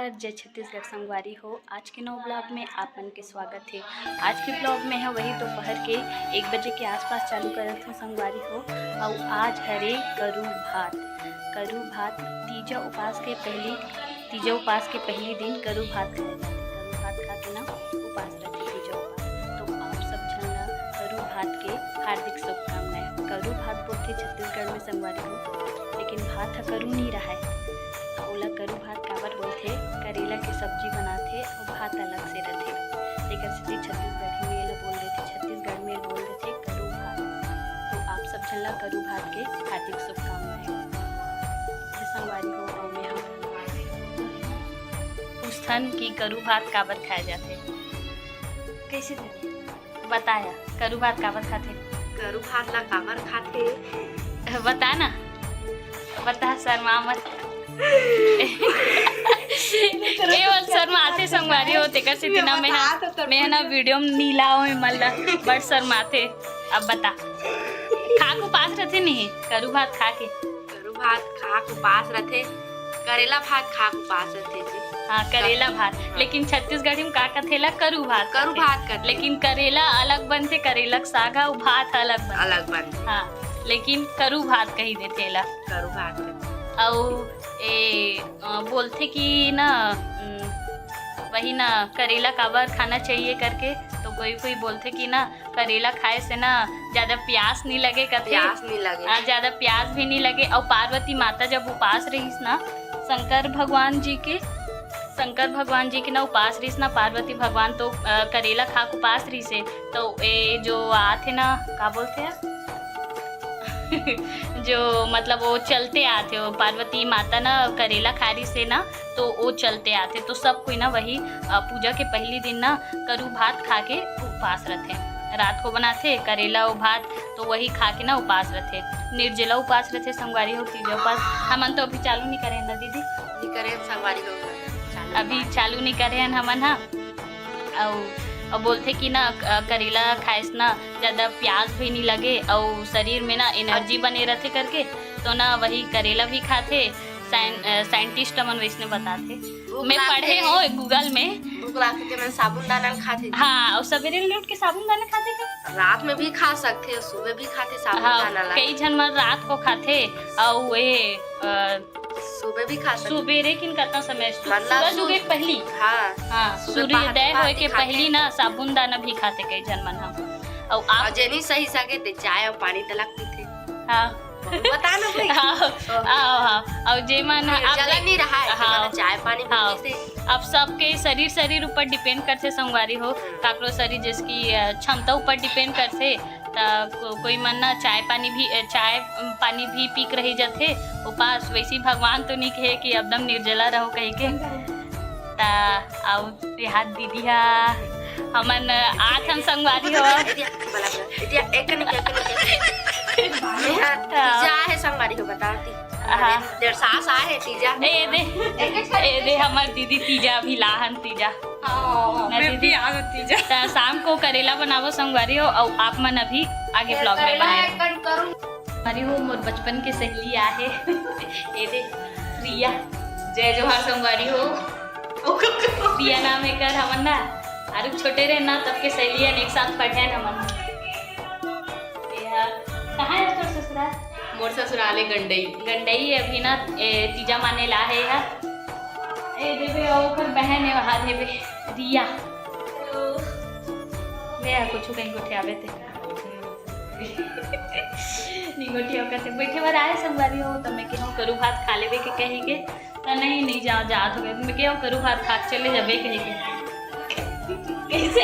नमस्कार, जय छत्तीसगढ़ संगवारी हो। आज के नौ ब्लॉग में आप मन के स्वागत है। आज के ब्लॉग में है वही दोपहर के 1 बजे के आसपास चालू करत हो संगवारी हो। और आज हरे करू भात तीजा उपास के पहली दिन करू भात खाए जाते। करू भात खा के ना उपास रखे तीजा उपास। तो आप सब जन ला करू भात के हार्दिक शुभकामनाएं। करू भात बोलते छत्तीसगढ़ में संगवारी हो, लेकिन भात करू नहीं रहा है। ओला करू भात काबर बोलथे, करेला के सब्जी बनाथे और भात अलग से रथे। लेकिन सिटी छत्तीसगढ़ी में बोल देते, छत्तीसगढ़ में बोल देते करू भात। तो आप सब जन ला करू भात के हार्दिक शुभकामनाएं। संगवारी हो और में हम पूछथन कि करू भात काबर खाए जाते। कैसे थे बताया करू भात काबर खाते? करू भात ला काबर खाथे बता ना, बता शर्मा मत। केवल शर्माथे संगवारी हो तेकर से दिना में ना वीडियो में नीला हो मल्ला बड़ शर्माथे। अब बता खा को पास रथे नहीं करू भात खा के? करू भात खा को पास रथे, करेला भात खा को पास रथे जी। हाँ करेला भात, लेकिन छत्तीसगढ़ी में का कथेला करू भात कर, लेकिन करेला अलग बनते, करेला साग और भात अलग बन। हाँ लेकिन करू भात कही देते ला करू भात। और बोलते कि ना वही ना करेला काबर खाना चाहिए करके। तो कोई बोलते कि ना करेला खाए से ना ज़्यादा प्यास नहीं लगे, प्यास नहीं लगे, ज़्यादा प्यास भी नहीं लगे। और पार्वती माता जब उपास रहीस ना शंकर भगवान जी के ना उपास रहीस ना पार्वती भगवान, तो करेला खा को उपास रही से। तो ये जो आते ना क्या बोलते हैं जो मतलब वो चलते आते हो पार्वती माता ना करेला खारी से ना, तो वो चलते आते। तो सब कोई ना वही पूजा के पहली दिन ना करू भात खा के उपास रहते। रात को बनाते करेला और भात, तो वही खा के ना उपास रहते। निर्जला उपास रहते संगवारी हो तीजा उपास। हमन तो अभी चालू नहीं करे ना दीदी? नहीं करे संगवारी हो, अभी चालू नहीं करे हैं हमन। हाँ और बोलते कि ना करेला खाए से ना ज़्यादा प्यास भी नहीं लगे और शरीर में ना एनर्जी बने रहते करके। तो ना वही करेला भी खाते। साइंटिस्ट मन वैसने बताते, मैं पढ़े हो गूगल में। मैं साबुन दाना खाते। हाँ और सवेरे लौट के साबुन दाना खाते का? रात में भी खा सकते, सुबह भी खाते साबुन दाना। कई जन मन रात को खाते और ये सुबह भी खा सकते। सुबेरे किन करता समय सुबह पहली। हाँ सूर्योदय होए के पहली ना साबुन दाना भी खाते कई जन मन हम। और आप जेनी सही सके ते चाय और पानी तलक पीते। हाँ बता ना भाई। हाँ और जे मन जलन नहीं रहा है, हाँ चाय पानी पीने से। अब सबके शरीर ऊपर डिपेंड करते संगवारी हो। काकरो शरीर जिसकी क्षमता ऊपर डिपेंड करते। कोई मन ना चाय पानी भी पीक रही जाते उपास। वैसी भगवान तो नहीं कहे कि एकदम निर्जला रहो कह के। हाथ दीदी हमन आठ हम संगवारी हो। तीजा है संगवारी हो बताती। देर सास आए तीजा। ए दे हमार दीदी तीजा भी लाहन तीजा। मैं भी आ तीजा। शाम को करेला बनावो संगवारी हो और आप मन अभी आगे ब्लॉग में बनाए हो। मोर बचपन के सहेली आहे ए दे प्रिया। जय जोहार संगवारी हो। प्रिया नाम है कर हमन ना अरे छोटे रहे ना तब के सहेलियन एक साथ पढ़े हमन। कहाँ है तोर ससुराल? मोर ससुराल गंडई अभी ना तीजा माने ला है ए देवे और बहन है वहाँ देवे रिया ले कुछ कहीं गोठे आवे थे नहीं गोठी होकर थे बैठे बार आए संगवारी हो। तो मैं कहूँ करू भात खा लेवे के कही के तो नहीं जात हो गए। मैं कहूँ करू भात खा चले जाबे कही के कैसे